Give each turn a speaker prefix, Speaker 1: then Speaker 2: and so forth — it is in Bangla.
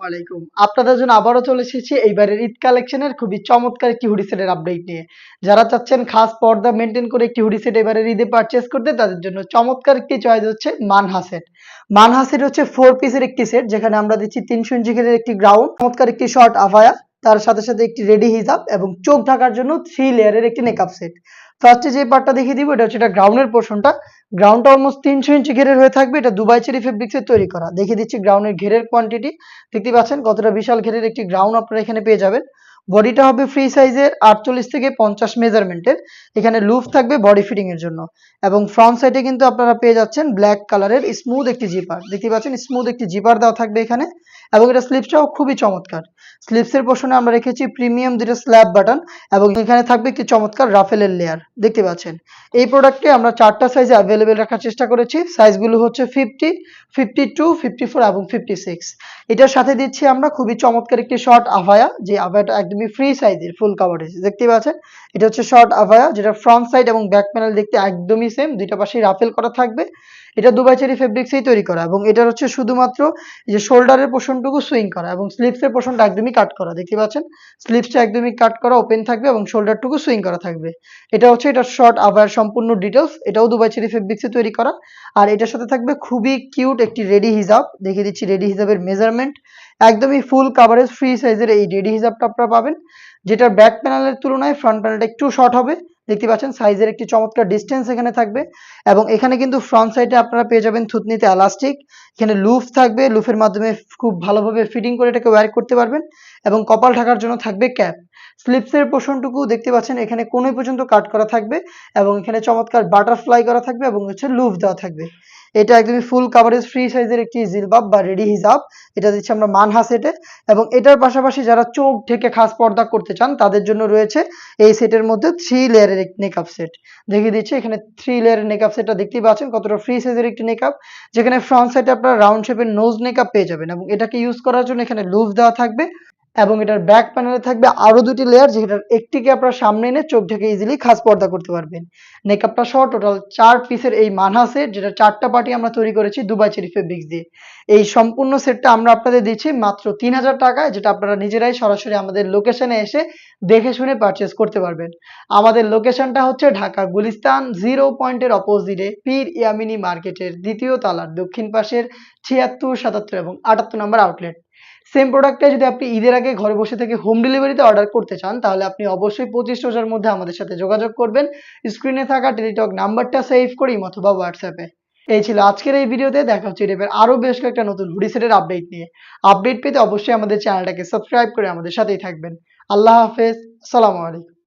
Speaker 1: আলাইকুম। আপনাদের জন্য আবারও চলে এসেছি এইবারের ঈদ কালেকশনের খুবই চমৎকার একটি হুডি সেটের আপডেট নিয়ে। যারা চাচ্ছেন খাস পর্দা মেইনটেইন করে একটি হুডি সেট এবারের ঈদে পারচেজ করতে তাদের জন্য চমৎকার একটি চয়েস হচ্ছে মানহা সেট। মানহা সেট হচ্ছে 4 পিসের একটি সেট যেখানে আমরা দিচ্ছি 300 ইঞ্চি ঘেরের একটি গ্রাউন্ড, চমৎকার একটি শর্ট আফায়া, তার সাথে সাথে একটি রেডি হিজাব এবং চোখ ঢাকার জন্য 3 লেয়ারের একটি নেকআপ সেট। ফার্স্টে যে পার্টটা দেখিয়ে দিব এটা হচ্ছে গ্রাউন্ডের পোর্শনটা। গ্রাউন্ডটা অলমোস্ট 300 ইঞ্চি ঘেরের হয়ে থাকবে। এটা দুবাই চেরি ফেব্রিক্সের তৈরি করা। দেখিয়ে দিচ্ছি গ্রাউন্ডের ঘেরের কোয়ান্টিটি। দেখতে পাচ্ছেন কতটা বিশাল ঘেরের একটি গ্রাউন্ড আপনারা এখানে পেয়ে যাবেন। বডিটা হবে ফ্রি সাইজের 48 থেকে 50 মেজারমেন্টের। এখানে লুফ থাকবে বডি ফিটিং এর জন্য এবং ফ্রন্ট সাইডে কিন্তু আপনারা পেয়ে যাচ্ছেন ব্ল্যাক কালারের স্মুথ একটি জিপার। দেখতে পাচ্ছেন স্মুথ একটি জিপার দেওয়া থাকবে এখানে এবং এটা স্লিপসটাও খুবই চমৎকার। স্লিপসের পোর্শনে আমরা রেখেছি প্রিমিয়াম দুটো স্ল্যাব বাটন এবং এখানে থাকবে একটি চমৎকার রাফেলের লেয়ার। দেখতে পাচ্ছেন এই প্রোডাক্টে আমরা 4টা সাইজে অ্যাভেলেবেল রাখার চেষ্টা করেছি। সাইজগুলো হচ্ছে 50, 52, 54 এবং 56। এটার সাথে দিচ্ছি আমরা খুবই চমৎকার একটি শর্ট আভায়া, যে আভায়াটা একদমই ফ্রি সাইজের ফুল কাভারেজ। দেখতে পাচ্ছেন এটা হচ্ছে শর্ট আভায়া, যেটা ফ্রন্ট সাইড এবং ব্যাক প্যানেল দেখতে একদমই সেম, দুইটা পাশেই রাফেল করা থাকবে। এটা দুবাই চেরি ফেব্রিক্সেই তৈরি করা এবং এটার হচ্ছে শুধুমাত্র এই যে শোল্ডারের পোর্শনটুকু সুইং করা এবং স্লিভসের পোর্শনটা একদমই কাট করা। দেখতে পাচ্ছেন স্লিভসটা একদমই কাট করা, ওপেন থাকবে এবং শোল্ডারটুকু সুইং করা থাকবে। এটা হচ্ছে এটার শর্ট আভায়ার সম্পূর্ণ ডিটেলস। এটাও দুবাই চেরি ফেব্রিক্সে তৈরি করা আর এটার সাথে থাকবে খুবই কিউট একটি রেডি হিজাব। দেখিয়ে দিচ্ছি রেডি হিজাবের মেজারমেন্ট। একদমই ফুল কাভারেজ ফ্রি সাইজের এই রেডি হিজাবটা আপনারা পাবেন, যেটার ব্যাক প্যানেলের তুলনায় ফ্রন্ট প্যানেলটা একটু শর্ট হবে। দেখতে পাচ্ছেন সাইজের একটি চমৎকার ডিস্টেন্স এখানে থাকবে এবং এখানে কিন্তু ফ্রন্ট সাইডে আপনারা পেয়ে যাবেন থুতনিতে এলাস্টিক। এখানে লুফ থাকবে, লুফের মাধ্যমে খুব ভালোভাবে ফিটিং করে এটাকে ওয়্যার করতে পারবেন এবং কপাল ঢাকার জন্য থাকবে ক্যাপ। স্লিপসের পোর্শনটুকু দেখতে পাচ্ছেন এখানে কোণে পর্যন্ত কাট করা থাকবে এবং এখানে চমৎকার বাটারফ্লাই করা থাকবে এবং হচ্ছে লুফ দেওয়া থাকবে। এটা একদমই ফুল কাভারেজ ফ্রি সাইজের একটি জিলবাব বা রেডি হিজাব। এটা দিচ্ছি আমরা মানহা সেটে এবং এটার পাশাপাশি যারা চোখ ঢেকে খাস পর্দা করতে চান তাদের জন্য রয়েছে এই সেটের মধ্যে 3 লেয়ারের একটি নেকআপ সেট। দেখিয়ে দিচ্ছি এখানে 3 লেয়ারের নেকআপ সেটটা দেখতেই পাচ্ছেন কতটা ফ্রি সাইজের একটি নেকআপ, যেখানে ফ্রন্ট সাইডে আপনারা রাউন্ড শেপের নোজ নেকআপ পেয়ে যাবেন এবং এটাকে ইউজ করার জন্য এখানে লুফ দেওয়া থাকবে এবং এটার ব্যাক প্যানেলে থাকবে আরো 2টি লেয়ার, যেটার একটিকে আপনারা সামনে এনে চোখ ঢেকে ইজিলি খাস পর্দা করতে পারবেন। নেকআপটা সহ টোটাল 4 পিসের এই মানহা সেট, যেটা 4টা পার্টি আমরা তৈরি করেছি দুবাই চেরি ফেব্রিক্স দিয়ে। এই সম্পূর্ণ সেটটা আমরা আপনাদের দিচ্ছি মাত্র 3000 টাকায়, যেটা আপনারা নিজেরাই সরাসরি আমাদের লোকেশনে এসে দেখে শুনে পারচেজ করতে পারবেন। আমাদের লোকেশনটা হচ্ছে ঢাকা গুলিস্তান 0 পয়েন্টের অপোজিটে পীর ইয়ামিনী মার্কেটের 2য় তলার দক্ষিণ পাশের 76, 77 এবং 78 নম্বর আউটলেট। সেম প্রোডাক্টটা যদি আপনি ঈদের আগে ঘরে বসে থেকে হোম ডেলিভারিতে অর্ডার করতে চান তাহলে আপনি অবশ্যই 25 রোজার মধ্যে আমাদের সাথে যোগাযোগ করবেন। স্ক্রিনে থাকা টেলিটক নাম্বারটা সেভ করি অথবা হোয়াটসঅ্যাপে। এই ছিল আজকের এই ভিডিওতে। দেখা হচ্ছে এর আরো বেশ কয়েকটা নতুন হুডি সেটের আপডেট নিয়ে। আপডেট পেতে অবশ্যই আমাদের চ্যানেলটাকে সাবস্ক্রাইব করে আমাদের সাথেই থাকবেন। আল্লাহ হাফেজ, আসসালামু আলাইকুম।